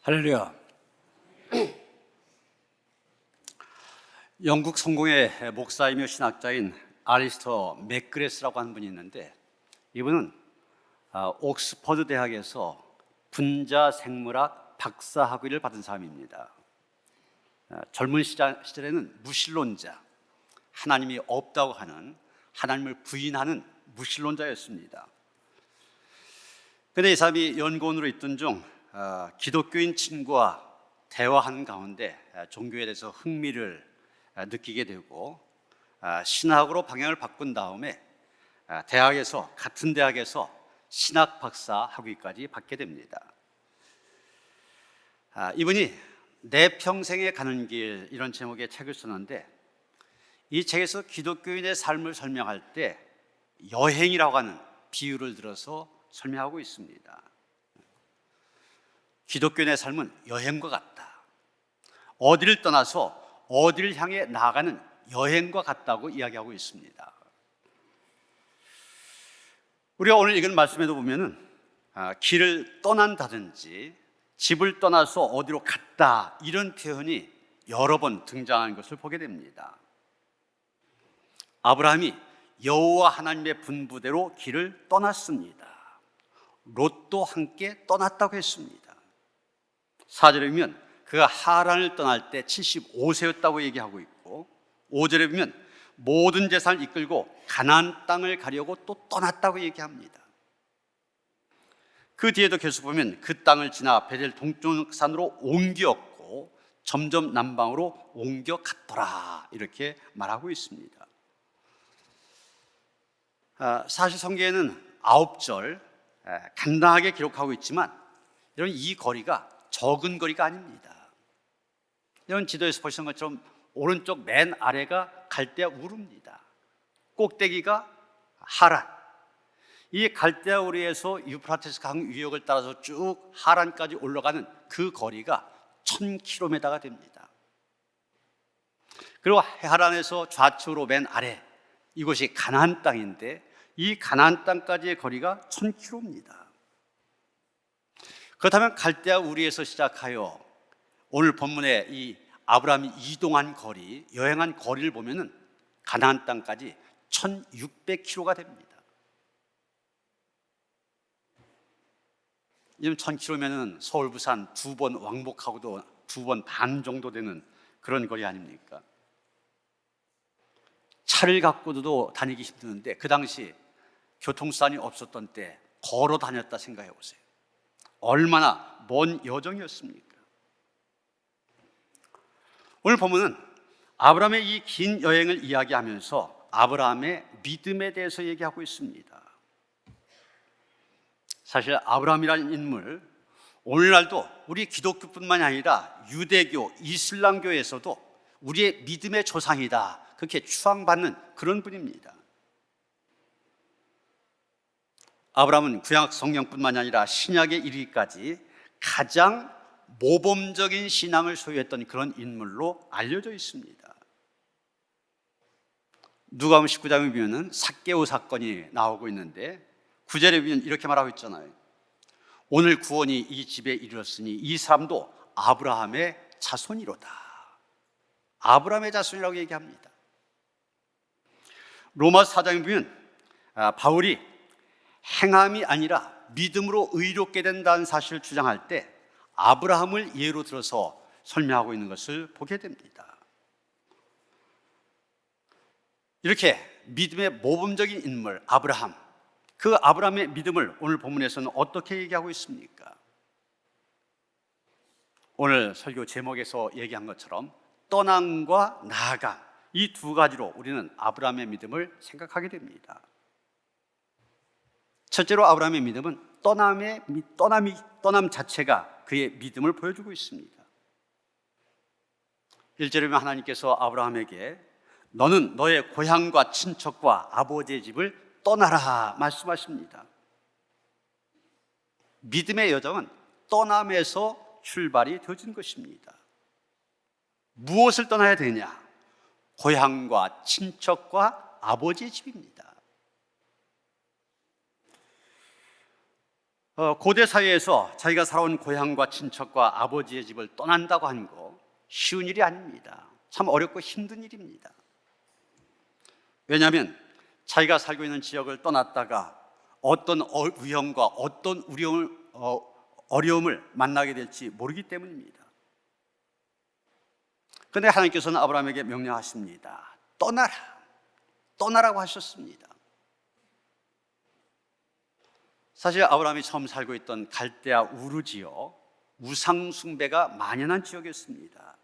할렐루야. 영국 성공의 목사이며 신학자인 알리스터 맥그레스라고 하는 분이 있는데, 이분은 옥스퍼드 대학에서 분자생물학 박사학위를 받은 사람입니다. 젊은 시절에는 무신론자, 하나님이 없다고 하는, 하나님을 부인하는 무신론자였습니다. 그런데 이 사람이 연구원으로 있던 중 기독교인 친구와 대화하는 가운데 종교에 대해서 흥미를 느끼게 되고, 신학으로 방향을 바꾼 다음에 같은 대학에서 신학 박사 학위까지 받게 됩니다. 이분이 내 평생에 가는 길, 이런 제목의 책을 썼는데, 이 책에서 기독교인의 삶을 설명할 때 여행이라고 하는 비유를 들어서 설명하고 있습니다. 기독교인의 삶은 여행과 같다. 어디를 떠나서 어디를 향해 나아가는 여행과 같다고 이야기하고 있습니다. 우리가 오늘 읽은 말씀에도 보면은 길을 떠난다든지 집을 떠나서 어디로 갔다, 이런 표현이 여러 번 등장하는 것을 보게 됩니다. 아브라함이 여호와 하나님의 분부대로 길을 떠났습니다. 롯도 함께 떠났다고 했습니다. 4절에 보면 그가 하란을 떠날 때 75세였다고 얘기하고 있고, 5절에 보면 모든 재산을 이끌고 가나안 땅을 가려고 또 떠났다고 얘기합니다. 그 뒤에도 계속 보면 그 땅을 지나 베델 동쪽산으로 옮겼고 점점 남방으로 옮겨갔더라, 이렇게 말하고 있습니다. 사실 성경에는 9절 간단하게 기록하고 있지만, 여러분, 이 거리가 적은 거리가 아닙니다. 여러분, 지도에서 보시는 것처럼 오른쪽 맨 아래가 갈대아 우르입니다. 꼭대기가 하란. 이 갈대아 우르에서 유프라테스 강 유역을 따라서 쭉 하란까지 올라가는 그 거리가 1000km가 됩니다. 그리고 하란에서 좌측으로 맨 아래, 이곳이 가나안 땅인데, 이 가나안 땅까지의 거리가 1000km입니다. 그렇다면 갈대아 우리에서 시작하여 오늘 본문의 이 아브라함이 이동한 거리, 여행한 거리를 보면은 가나안 땅까지 1600km가 됩니다. 지금 1000km면은 서울 부산 2번 왕복하고도 2번 반 정도 되는 그런 거리 아닙니까? 차를 갖고도 다니기 힘드는데, 그 당시 교통수단이 없었던 때 걸어 다녔다 생각해 보세요. 얼마나 먼 여정이었습니까? 오늘 보면은 아브라함의 이 긴 여행을 이야기하면서 아브라함의 믿음에 대해서 얘기하고 있습니다. 사실 아브라함이라는 인물, 오늘날도 우리 기독교뿐만이 아니라 유대교, 이슬람교에서도 우리의 믿음의 조상이다, 그렇게 추앙받는 그런 분입니다. 아브라함은 구약 성경뿐만이 아니라 신약에 이르기까지 가장 모범적인 신앙을 소유했던 그런 인물로 알려져 있습니다. 누가복음 19장에 보면 삭개오 사건이 나오고 있는데, 9절에 보면 이렇게 말하고 있잖아요. 오늘 구원이 이 집에 이르렀으니 이 사람도 아브라함의 자손이로다. 아브라함의 자손이라고 얘기합니다. 로마서 4장에 보면 바울이 행함이 아니라 믿음으로 의롭게 된다는 사실을 주장할 때 아브라함을 예로 들어서 설명하고 있는 것을 보게 됩니다. 이렇게 믿음의 모범적인 인물 아브라함, 그 아브라함의 믿음을 오늘 본문에서는 어떻게 얘기하고 있습니까? 오늘 설교 제목에서 얘기한 것처럼 떠남과 나아감, 이 두 가지로 우리는 아브라함의 믿음을 생각하게 됩니다. 첫째로 아브라함의 믿음은 떠남 자체가 그의 믿음을 보여주고 있습니다. 1절에 보면 하나님께서 아브라함에게 너는 너의 고향과 친척과 아버지의 집을 떠나라 말씀하십니다. 믿음의 여정은 떠남에서 출발이 되어진 것입니다. 무엇을 떠나야 되냐? 고향과 친척과 아버지의 집입니다. 고대 사회에서 자기가 살아온 고향과 친척과 아버지의 집을 떠난다고 하는 거 쉬운 일이 아닙니다. 참 어렵고 힘든 일입니다. 왜냐하면 자기가 살고 있는 지역을 떠났다가 어떤 위험과 어떤 어려움을 만나게 될지 모르기 때문입니다. 그런데 하나님께서는 아브라함에게 명령하십니다. 떠나라, 떠나라고 하셨습니다. 사실 아브라함이 처음 살고 있던 갈대아 우르 지역, 우상 숭배가 만연한 지역이었습니다.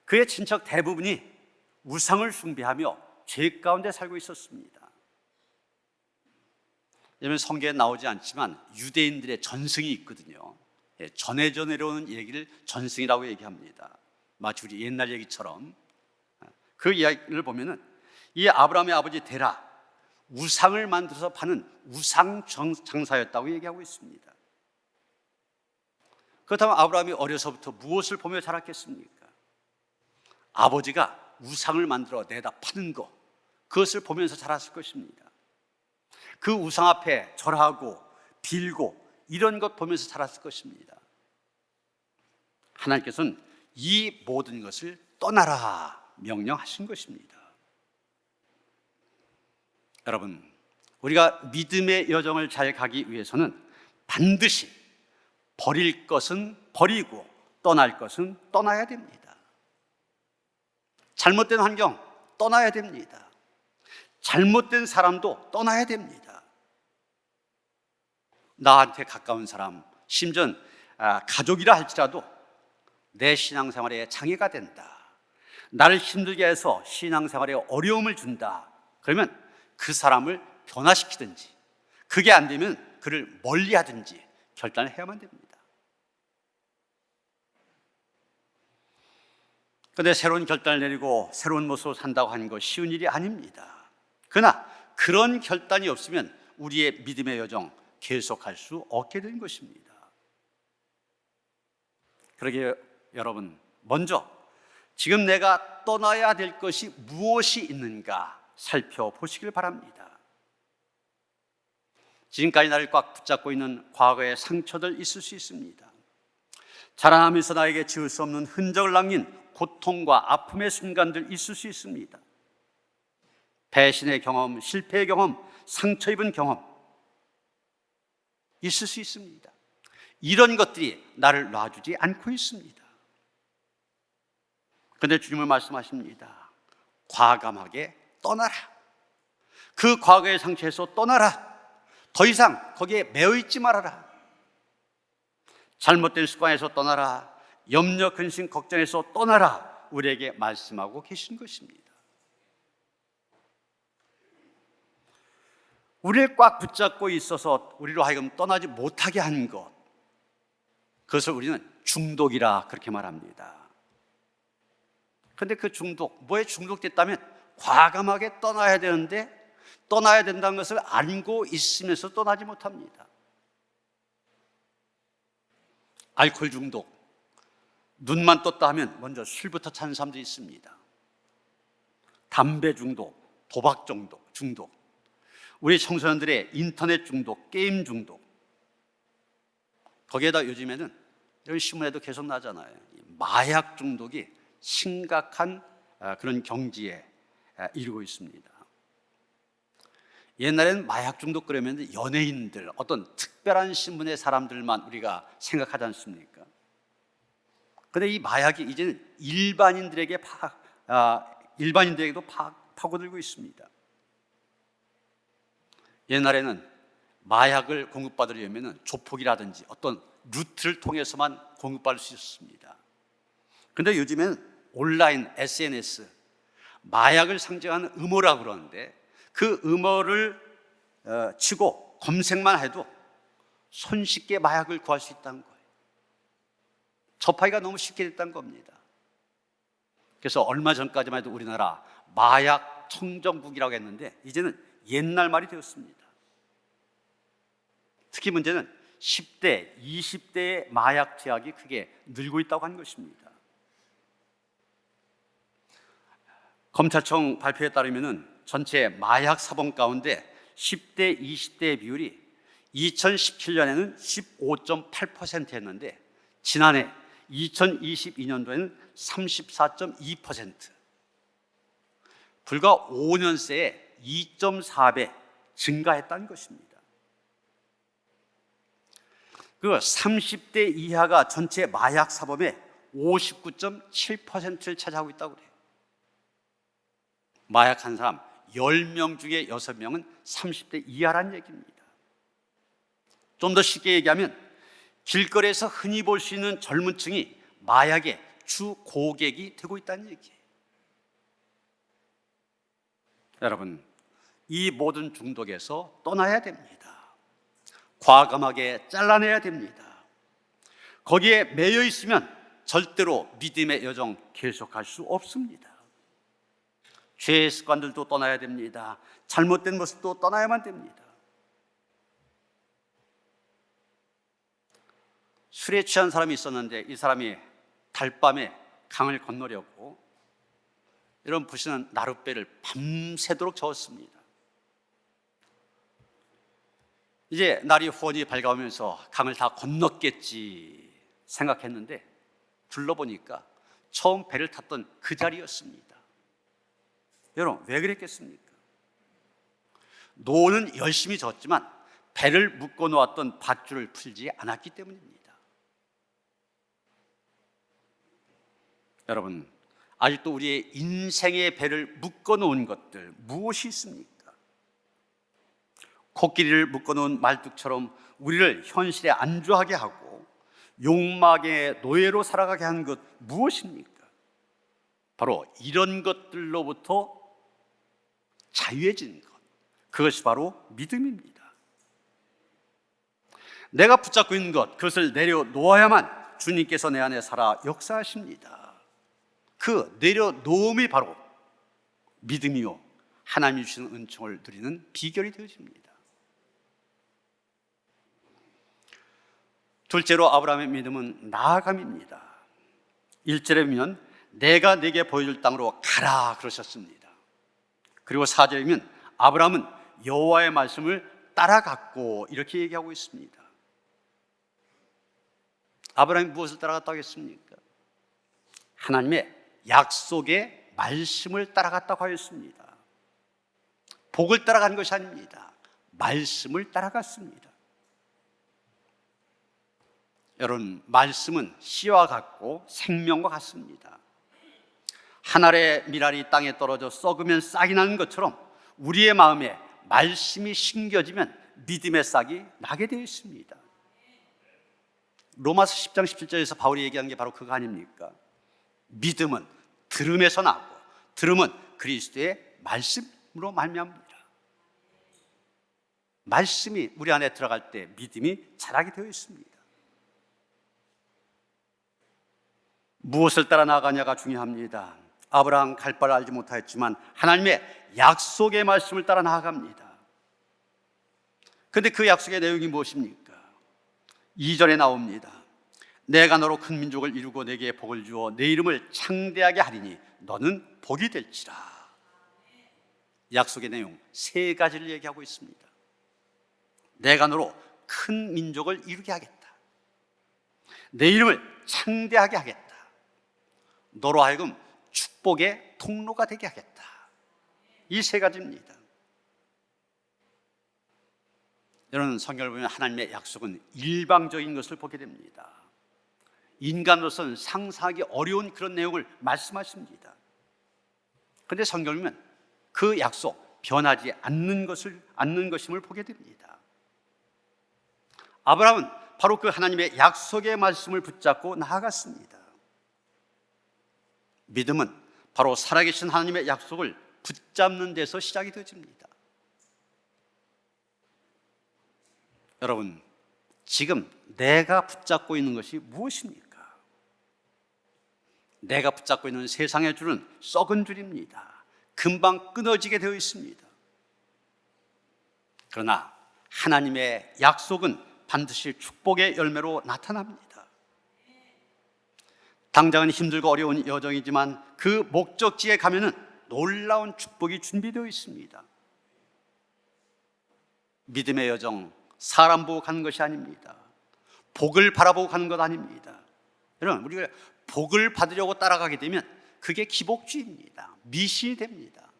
그의 친척 대부분이 우상을 숭배하며 죄 가운데 살고 있었습니다. 왜냐하면 성경에 나오지 않지만 유대인들의 전승이 있거든요. 전해져 내려오는 얘기를 전승이라고 얘기합니다. 마치 우리 옛날 얘기처럼. 그 이야기를 보면은 이 아브라함의 아버지 데라, 우상을 만들어서 파는 우상 장사였다고 얘기하고 있습니다. 그렇다면 아브라함이 어려서부터 무엇을 보며 자랐겠습니까? 아버지가 우상을 만들어 내다 파는 것, 그것을 보면서 자랐을 것입니다. 그 우상 앞에 절하고 빌고 이런 것 보면서 자랐을 것입니다. 하나님께서는 이 모든 것을 떠나라 명령하신 것입니다. 여러분, 우리가 믿음의 여정을 잘 가기 위해서는 반드시 버릴 것은 버리고 떠날 것은 떠나야 됩니다. 잘못된 환경 떠나야 됩니다. 잘못된 사람도 떠나야 됩니다. 나한테 가까운 사람, 심지어 가족이라 할지라도 내 신앙생활에 장애가 된다, 나를 힘들게 해서 신앙생활에 어려움을 준다, 그러면 그 사람을 변화시키든지, 그게 안 되면 그를 멀리하든지 결단을 해야만 됩니다. 그런데 새로운 결단을 내리고 새로운 모습으로 산다고 하는 거 쉬운 일이 아닙니다. 그러나 그런 결단이 없으면 우리의 믿음의 여정 계속할 수 없게 된 것입니다. 그러게 여러분, 먼저 지금 내가 떠나야 될 것이 무엇이 있는가 살펴보시길 바랍니다. 지금까지 나를 꽉 붙잡고 있는 과거의 상처들 있을 수 있습니다. 자라나면서 나에게 지울 수 없는 흔적을 남긴 고통과 아픔의 순간들 있을 수 있습니다. 배신의 경험, 실패의 경험, 상처 입은 경험 있을 수 있습니다. 이런 것들이 나를 놔주지 않고 있습니다. 그런데 주님은 말씀하십니다. 과감하게 떠나라. 그 과거의 상처에서 떠나라. 더 이상 거기에 매여 있지 말아라. 잘못된 습관에서 떠나라. 염려, 근심, 걱정에서 떠나라. 우리에게 말씀하고 계신 것입니다. 우리를 꽉 붙잡고 있어서 우리로 하여금 떠나지 못하게 한 것, 그것을 우리는 중독이라 그렇게 말합니다. 그런데 그 중독, 뭐에 중독됐다면 과감하게 떠나야 되는데 떠나야 된다는 것을 알고 있으면서 떠나지 못합니다. 알코올 중독, 눈만 떴다 하면 먼저 술부터 찾는 사람들이 있습니다. 담배 중독, 도박 중독, 우리 청소년들의 인터넷 중독, 게임 중독, 거기에다 요즘에는 이런 신문에도 계속 나잖아요. 마약 중독이 심각한 그런 경지에 이르고 있습니다. 옛날에는 마약 중독 그러면 연예인들, 어떤 특별한 신분의 사람들만 우리가 생각하지 않습니까? 그런데 이 마약이 이제는 일반인들에게도 파고들고 있습니다. 옛날에는 마약을 공급받으려면 조폭이라든지 어떤 루트를 통해서만 공급받을 수 있었습니다. 그런데 요즘에는 온라인, SNS, 마약을 상징하는 음모라고 그러는데 그 음모를 치고 검색만 해도 손쉽게 마약을 구할 수 있다는 거예요. 접하기가 너무 쉽게 됐다는 겁니다. 그래서 얼마 전까지만 해도 우리나라 마약 청정국이라고 했는데 이제는 옛날 말이 되었습니다. 특히 문제는 10대, 20대의 마약 투약이 크게 늘고 있다고 하는 것입니다. 검찰청 발표에 따르면 전체 마약 사범 가운데 10대, 20대의 비율이 2017년에는 15.8%였는데 지난해 2022년도에는 34.2%, 불과 5년 새에 2.4배 증가했다는 것입니다. 그 30대 이하가 전체 마약 사범의 59.7%를 차지하고 있다고 그래요. 마약한 사람 10명 중에 6명은 30대 이하란 얘기입니다. 좀 더 쉽게 얘기하면 길거리에서 흔히 볼 수 있는 젊은 층이 마약의 주 고객이 되고 있다는 얘기예요. 여러분, 이 모든 중독에서 떠나야 됩니다. 과감하게 잘라내야 됩니다. 거기에 매여 있으면 절대로 믿음의 여정 계속할 수 없습니다. 죄의 습관들도 떠나야 됩니다. 잘못된 모습도 떠나야만 됩니다. 술에 취한 사람이 있었는데 이 사람이 달밤에 강을 건너려고 이런 보시는 나룻배를 밤새도록 저었습니다. 이제 날이 훤히 밝아오면서 강을 다 건넜겠지 생각했는데 둘러보니까 처음 배를 탔던 그 자리였습니다. 여러분, 왜 그랬겠습니까? 노는 열심히 졌지만 배를 묶어 놓았던 밧줄을 풀지 않았기 때문입니다. 여러분, 아직도 우리의 인생의 배를 묶어 놓은 것들 무엇이 있습니까? 코끼리를 묶어 놓은 말뚝처럼 우리를 현실에 안주하게 하고 욕망의 노예로 살아가게 한 것 무엇입니까? 바로 이런 것들로부터 자유해지는 것, 그것이 바로 믿음입니다. 내가 붙잡고 있는 것, 그것을 내려놓아야만 주님께서 내 안에 살아 역사하십니다. 그 내려놓음이 바로 믿음이요, 하나님이 주시는 은총을 누리는 비결이 되어집니다. 둘째로 아브라함의 믿음은 나아감입니다. 1절에 보면 내가 네게 보여줄 땅으로 가라 그러셨습니다. 그리고 4절에 보면 아브라함은 여호와의 말씀을 따라갔고 이렇게 얘기하고 있습니다. 아브라함이 무엇을 따라갔다고 했습니까? 하나님의 약속의 말씀을 따라갔다고 하였습니다. 복을 따라간 것이 아닙니다. 말씀을 따라갔습니다. 여러분, 말씀은 씨와 같고 생명과 같습니다. 한 알의 밀알이 땅에 떨어져 썩으면 싹이 나는 것처럼 우리의 마음에 말씀이 심겨지면 믿음의 싹이 나게 되어 있습니다. 로마서 10장 17절에서 바울이 얘기한 게 바로 그거 아닙니까? 믿음은 들음에서 나고 들음은 그리스도의 말씀으로 말미암습니다. 말씀이 우리 안에 들어갈 때 믿음이 자라게 되어 있습니다. 무엇을 따라 나가냐가 중요합니다. 아브라함 갈 바를 알지 못하였지만 하나님의 약속의 말씀을 따라 나아갑니다. 그런데 그 약속의 내용이 무엇입니까? 2절에 나옵니다. 내가 너로 큰 민족을 이루고 내게 복을 주어 내 이름을 창대하게 하리니 너는 복이 될지라. 약속의 내용 3가지를 얘기하고 있습니다. 내가 너로 큰 민족을 이루게 하겠다. 내 이름을 창대하게 하겠다. 너로 하여금 축복의 통로가 되게 하겠다. 이 3가지입니다. 여러분, 성경을 보면 하나님의 약속은 일방적인 것을 보게 됩니다. 인간으로서는 상상하기 어려운 그런 내용을 말씀하십니다. 그런데 성경을 보면 그 약속 변하지 않는 것임을 보게 됩니다. 아브라함은 바로 그 하나님의 약속의 말씀을 붙잡고 나아갔습니다. 믿음은 바로 살아계신 하나님의 약속을 붙잡는 데서 시작이 되어집니다. 여러분, 지금 내가 붙잡고 있는 것이 무엇입니까? 내가 붙잡고 있는 세상의 줄은 썩은 줄입니다. 금방 끊어지게 되어 있습니다. 그러나 하나님의 약속은 반드시 축복의 열매로 나타납니다. 당장은 힘들고 어려운 여정이지만 그 목적지에 가면은 놀라운 축복이 준비되어 있습니다. 믿음의 여정, 사람 보고 가는 것이 아닙니다. 복을 바라보고 가는 것 아닙니다. 여러분, 우리가 복을 받으려고 따라가게 되면 그게 기복주의입니다. 미신이 됩니다.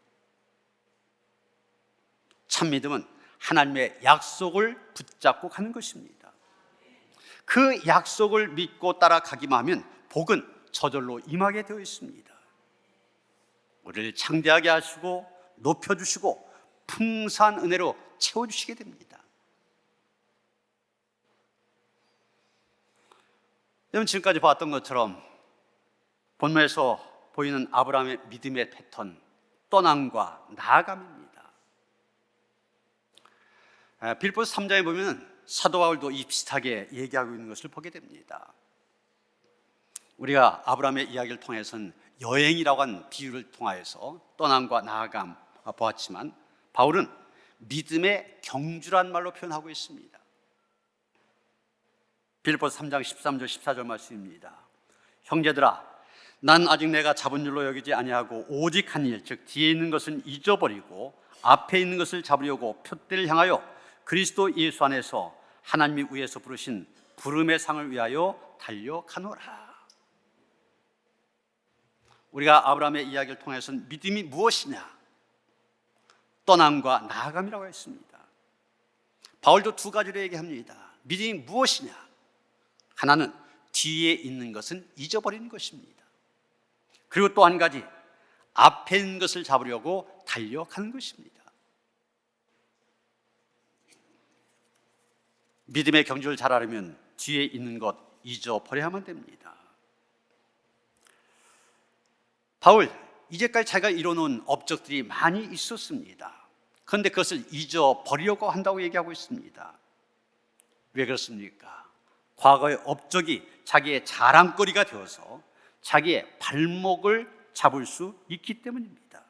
참 믿음은 하나님의 약속을 붙잡고 가는 것입니다. 그 약속을 믿고 따라가기만 하면 복은 저절로 임하게 되어 있습니다. 우리를 창대하게 하시고 높여주시고 풍성한 은혜로 채워주시게 됩니다. 여러분, 지금까지 봤던 것처럼 본문에서 보이는 아브라함의 믿음의 패턴, 떠남과 나아감입니다. 빌립보서 3장에 보면 사도 바울도 이 비슷하게 얘기하고 있는 것을 보게 됩니다. 우리가 아브라함의 이야기를 통해서는 여행이라고 하는 비유를 통하여서 떠남과 나아감 보았지만, 바울은 믿음의 경주란 말로 표현하고 있습니다. 빌립보서 3장 13절 14절 말씀입니다. 형제들아, 난 아직 내가 잡은 줄로 여기지 아니하고 오직 한 일, 즉 뒤에 있는 것은 잊어버리고 앞에 있는 것을 잡으려고 표대를 향하여 그리스도 예수 안에서 하나님이 위에서 부르신 부름의 상을 위하여 달려가노라. 우리가 아브라함의 이야기를 통해서는 믿음이 무엇이냐? 떠남과 나아감이라고 했습니다. 바울도 두 가지로 얘기합니다. 믿음이 무엇이냐? 하나는 뒤에 있는 것은 잊어버리는 것입니다. 그리고 또 한 가지, 앞에 있는 것을 잡으려고 달려가는 것입니다. 믿음의 경주를 잘 하려면 뒤에 있는 것 잊어버려야만 됩니다. 바울, 이제까지 자기가 이뤄놓은 업적들이 많이 있었습니다. 그런데 그것을 잊어버리려고 한다고 얘기하고 있습니다. 왜 그렇습니까? 과거의 업적이 자기의 자랑거리가 되어서 자기의 발목을 잡을 수 있기 때문입니다.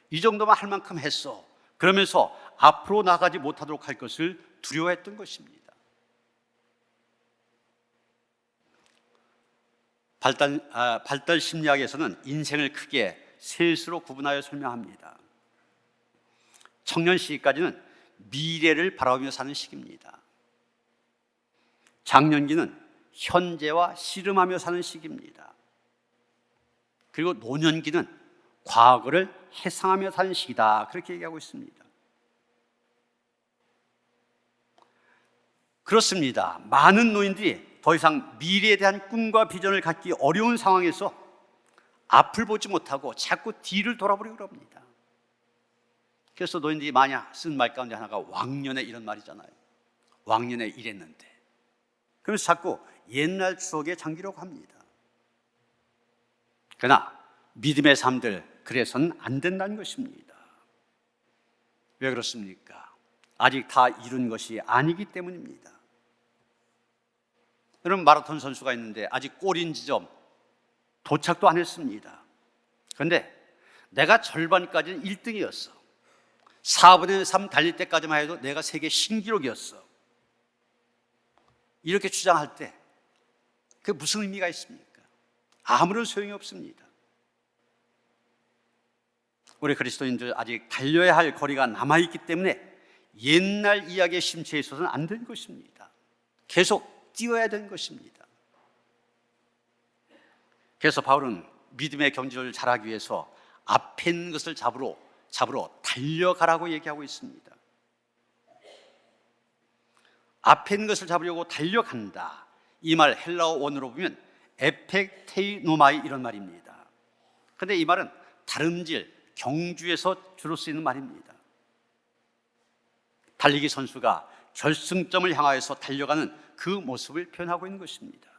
이 정도만 할 만큼 했어. 그러면서 앞으로 나가지 못하도록 할 것을 두려워했던 것입니다. 발달 심리학에서는 인생을 크게 셋으로 구분하여 설명합니다. 청년 시기까지는 미래를 바라보며 사는 시기입니다. 장년기는 현재와 씨름하며 사는 시기입니다. 그리고 노년기는 과거를 회상하며 사는 시기다, 그렇게 얘기하고 있습니다. 그렇습니다. 많은 노인들이 더 이상 미래에 대한 꿈과 비전을 갖기 어려운 상황에서 앞을 보지 못하고 자꾸 뒤를 돌아보려고 합니다. 그래서 노인들이 많이 쓴 말 가운데 하나가 왕년에 이런 말이잖아요. 왕년에 이랬는데. 그래서 자꾸 옛날 추억에 잠기려고 합니다. 그러나 믿음의 삶들, 그래서는 안 된다는 것입니다. 왜 그렇습니까? 아직 다 이룬 것이 아니기 때문입니다. 여러분, 마라톤 선수가 있는데 아직 골인 지점 도착도 안 했습니다. 그런데 내가 절반까지는 1등이었어. 4분의 3 달릴 때까지만 해도 내가 세계 신기록이었어. 이렇게 주장할 때 그게 무슨 의미가 있습니까? 아무런 소용이 없습니다. 우리 그리스도인들 아직 달려야 할 거리가 남아있기 때문에 옛날 이야기에 심취해 있어서는 안 되는 것입니다. 계속 뛰어야 되는 것입니다. 그래서 바울은 믿음의 경주를 잘하기 위해서 앞에 있는 것을 잡으러 달려가라고 얘기하고 있습니다. 앞에 있는 것을 잡으려고 달려간다. 이 말 헬라어 원어로 보면 에펙테이노마이, 이런 말입니다. 그런데 이 말은 다름질, 경주에서 주로 쓰이는 말입니다. 달리기 선수가 결승점을 향하여서 달려가는 그 모습을 표현하고 있는 것입니다.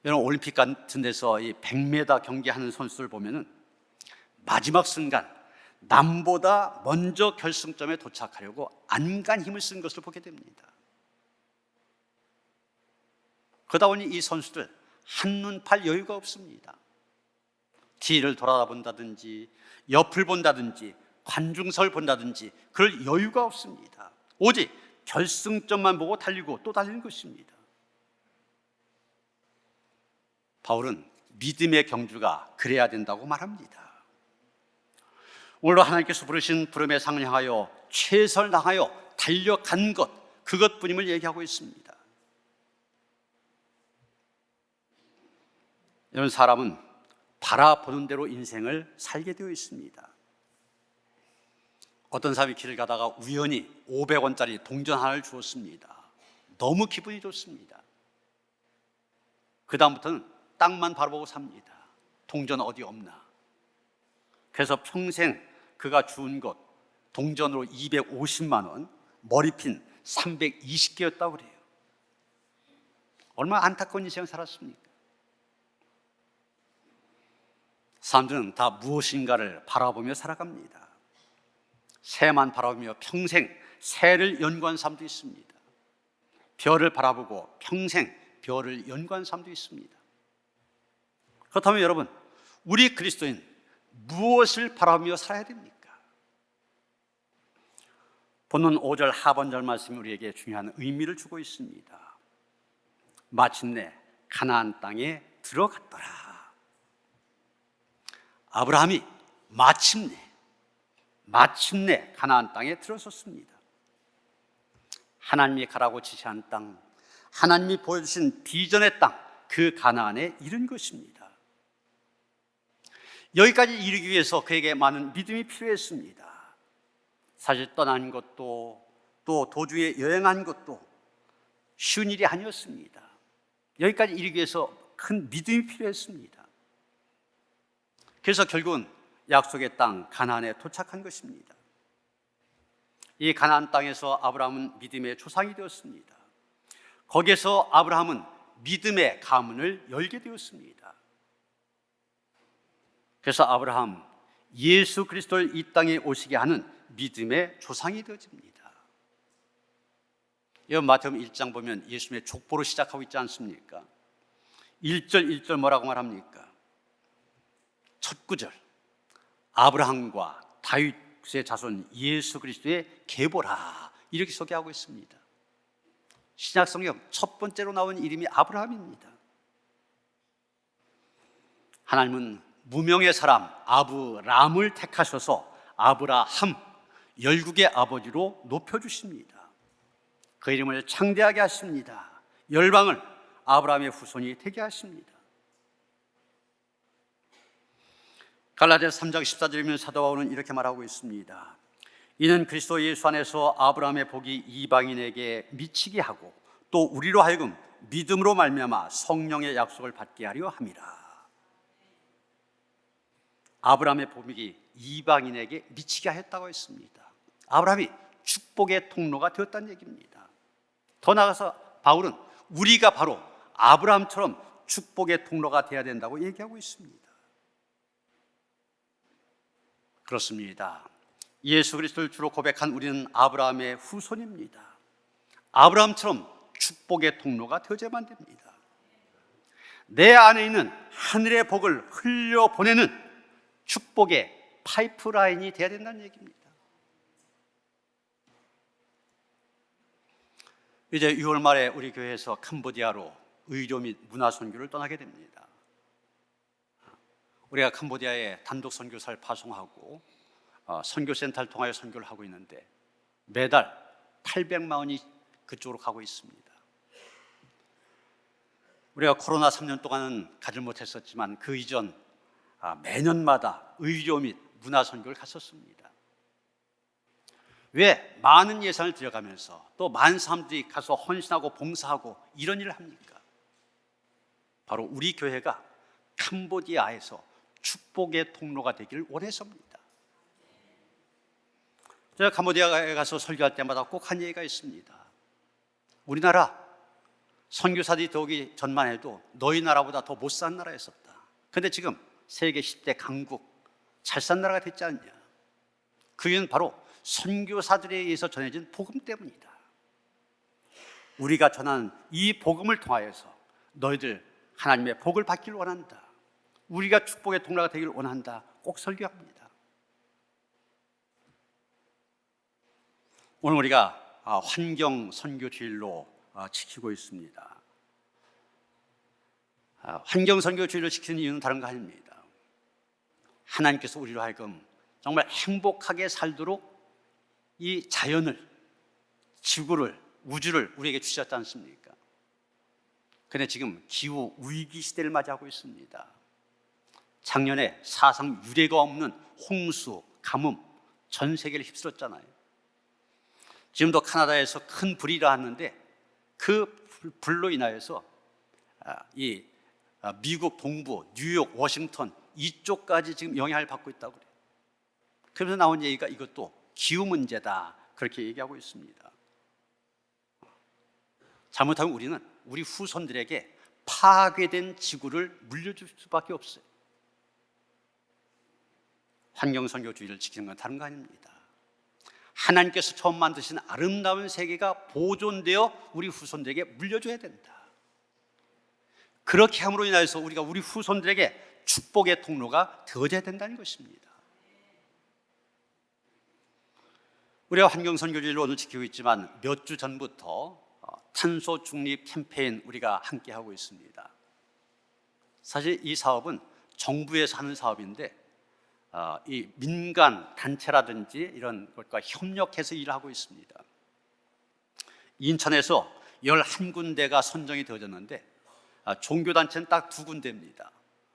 여러분, 올림픽 같은 데서 이 100m 경기하는 선수들 보면은 마지막 순간 남보다 먼저 결승점에 도착하려고 안간 힘을 쓴 것을 보게 됩니다. 그러다 보니 이 선수들 한눈 팔 여유가 없습니다. 뒤를 돌아본다든지 옆을 본다든지 관중석을 본다든지 그럴 여유가 없습니다. 오직 결승점만 보고 달리고 또 달리는 것입니다. 바울은 믿음의 경주가 그래야 된다고 말합니다. 오늘도 하나님께서 부르신 부름에 상응하여 최선을 다하여 달려간 것, 그것뿐임을 얘기하고 있습니다. 이런 사람은 바라보는 대로 인생을 살게 되어 있습니다. 어떤 사람이 길을 가다가 우연히 500원짜리 동전 하나를 주었습니다. 너무 기분이 좋습니다. 그 다음부터는 땅만 바라보고 삽니다. 동전 어디 없나. 그래서 평생 그가 주운 것 동전으로 250만 원, 머리핀 320개였다고 그래요. 얼마나 안타까운 인생을 살았습니까? 사람들은 다 무엇인가를 바라보며 살아갑니다. 새만 바라보며 평생 새를 연구한 사람도 있습니다. 별을 바라보고 평생 별을 연구한 사람도 있습니다. 그렇다면 여러분, 우리 그리스도인 무엇을 바라보며 살아야 됩니까? 본문 5절 하반절 말씀이 우리에게 중요한 의미를 주고 있습니다. 마침내 가나안 땅에 들어갔더라. 아브라함이 마침내 가나안 땅에 들어섰습니다. 하나님이 가라고 지시한 땅, 하나님이 보여주신 비전의 땅, 그 가나안에 이른 것입니다. 여기까지 이르기 위해서 그에게 많은 믿음이 필요했습니다. 사실 떠난 것도 또 도중에 여행한 것도 쉬운 일이 아니었습니다. 여기까지 이르기 위해서 큰 믿음이 필요했습니다. 그래서 결국은 약속의 땅 가나안에 도착한 것입니다. 이 가나안 땅에서 아브라함은 믿음의 조상이 되었습니다. 거기에서 아브라함은 믿음의 가문을 열게 되었습니다. 그래서 아브라함, 예수 그리스도를 이 땅에 오시게 하는 믿음의 조상이 되어집니다. 이 마태복음 1장 보면 예수님의 족보로 시작하고 있지 않습니까? 1절 뭐라고 말합니까? 첫 구절, 아브라함과 다윗의 자손 예수 그리스도의 계보라, 이렇게 소개하고 있습니다. 신약 성경 첫 번째로 나온 이름이 아브라함입니다. 하나님은 무명의 사람 아브람을 택하셔서 아브라함, 열국의 아버지로 높여주십니다. 그 이름을 창대하게 하십니다. 열방을 아브라함의 후손이 되게 하십니다. 갈라디아서 3장 14절이면 사도 바울은 이렇게 말하고 있습니다. 이는 그리스도 예수 안에서 아브라함의 복이 이방인에게 미치게 하고 또 우리로 하여금 믿음으로 말미암아 성령의 약속을 받게 하려 함이라. 아브라함의 복이 이방인에게 미치게 하였다고 했습니다. 아브라함이 축복의 통로가 되었다는 얘기입니다. 더 나아가서 바울은 우리가 바로 아브라함처럼 축복의 통로가 되어야 된다고 얘기하고 있습니다. 그렇습니다. 예수 그리스도를 주로 고백한 우리는 아브라함의 후손입니다. 아브라함처럼 축복의 통로가 되어야만 됩니다. 내 안에 있는 하늘의 복을 흘려보내는 축복의 파이프라인이 되어야 된다는 얘기입니다. 이제 6월 말에 우리 교회에서 캄보디아로 의료 및 문화 선교를 떠나게 됩니다. 우리가 캄보디아에 단독 선교사를 파송하고 선교센터를 통하여 선교를 하고 있는데 매달 800만 원이 그쪽으로 가고 있습니다. 우리가 코로나 3년 동안은 가지 못했었지만 그 이전 매년마다 의료 및 문화 선교를 갔었습니다. 왜 많은 예산을 들여가면서 또 많은 사람들이 가서 헌신하고 봉사하고 이런 일을 합니까? 바로 우리 교회가 캄보디아에서 축복의 통로가 되기를 원해서입니다. 제가 캄보디아에 가서 설교할 때마다 꼭 한 얘기가 있습니다. 우리나라 선교사들이 들어오기 전만 해도 너희 나라보다 더 못 산 나라였었다. 그런데 지금 세계 10대 강국 잘 산 나라가 됐지 않냐. 그 이유는 바로 선교사들에 의해서 전해진 복음 때문이다. 우리가 전하는 이 복음을 통하여서 너희들 하나님의 복을 받기를 원한다. 우리가 축복의 통로가 되기를 원한다. 꼭 설교합니다. 오늘 우리가 환경 선교 주일로 지키고 있습니다. 환경 선교 주일을 지키는 이유는 다른 거 아닙니다. 하나님께서 우리로 하여금 정말 행복하게 살도록 이 자연을, 지구를, 우주를 우리에게 주셨지 않습니까? 그런데 지금 기후 위기 시대를 맞이하고 있습니다. 작년에 사상 유례가 없는 홍수, 가뭄, 전 세계를 휩쓸었잖아요. 지금도 카나다에서 큰 불이 일어났는데 그 불로 인하여서 미국 동부, 뉴욕, 워싱턴 이쪽까지 지금 영향을 받고 있다고 그래요. 그래서 나온 얘기가 이것도 기후 문제다, 그렇게 얘기하고 있습니다. 잘못하면 우리는 우리 후손들에게 파괴된 지구를 물려줄 수밖에 없어요. 환경선교주의를 지키는 건 다른 거 아닙니다. 하나님께서 처음 만드신 아름다운 세계가 보존되어 우리 후손들에게 물려줘야 된다. 그렇게 함으로 인하여서 우리가 우리 후손들에게 축복의 통로가 되어져야 된다는 것입니다. 우리가 환경선교주의를 오늘 지키고 있지만 몇 주 전부터 탄소 중립 캠페인 우리가 함께 하고 있습니다. 사실 이 사업은 정부에서 하는 사업인데 이 민간 단체라든지 이런 것과 협력해서 일을 하고 있습니다. 인천에서 11군데가 선정이 되어졌는데 종교단체는 딱 2군데입니다.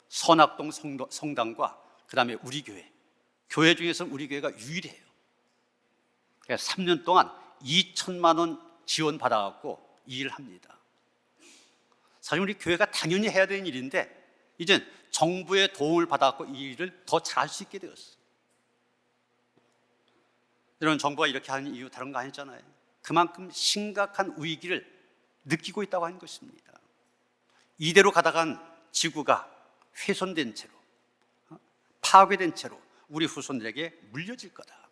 선악동 성당과 그 다음에 우리 교회 중에서 우리 교회가 유일해요. 그래서 3년 동안 2천만 원 지원받아갖고 이 일을 합니다. 사실 우리 교회가 당연히 해야 되는 일인데 이젠 정부의 도움을 받아갖고 이 일을 더 잘할 수 있게 되었어요. 이런 정부가 이렇게 하는 이유 다른 거 아니잖아요. 그만큼 심각한 위기를 느끼고 있다고 하는 것입니다. 이대로 가다간 지구가 훼손된 채로, 파괴된 채로 우리 후손들에게 물려질 거다.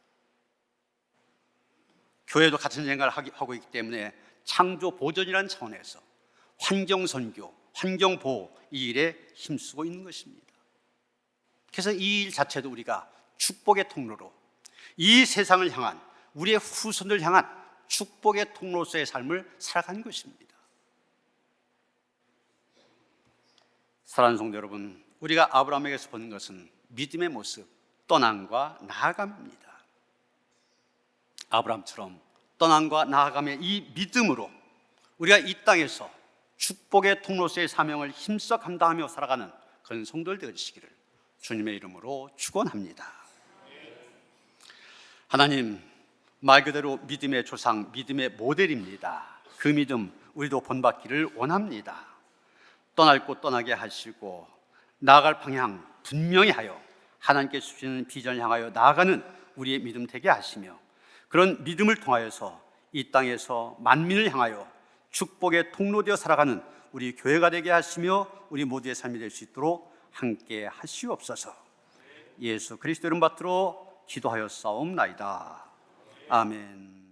교회도 같은 생각을 하고 있기 때문에 창조 보존이라는 차원에서 환경선교, 환경보호 이 일에 힘쓰고 있는 것입니다. 그래서 이 일 자체도 우리가 축복의 통로로 이 세상을 향한, 우리의 후손을 향한 축복의 통로서의 삶을 살아가는 것입니다. 사랑하는 성도 여러분, 우리가 아브라함에게서 보는 것은 믿음의 모습, 떠남과 나아감입니다. 아브라함처럼 떠남과 나아감의 이 믿음으로 우리가 이 땅에서 축복의 통로서의 사명을 힘써 감당하며 살아가는 그런 성도들 되시기를 주님의 이름으로 축원합니다. 하나님, 말 그대로 믿음의 조상, 믿음의 모델입니다. 그 믿음 우리도 본받기를 원합니다. 떠날 곳 떠나게 하시고 나아갈 방향 분명히 하여 하나님께 주시는 비전을 향하여 나아가는 우리의 믿음 되게 하시며, 그런 믿음을 통하여서 이 땅에서 만민을 향하여 축복의 통로되어 살아가는 우리 교회가 되게 하시며 우리 모두의 삶이 될 수 있도록 함께 하시옵소서. 예수 그리스도 이름 받들어 기도하여 싸움나이다. 아멘.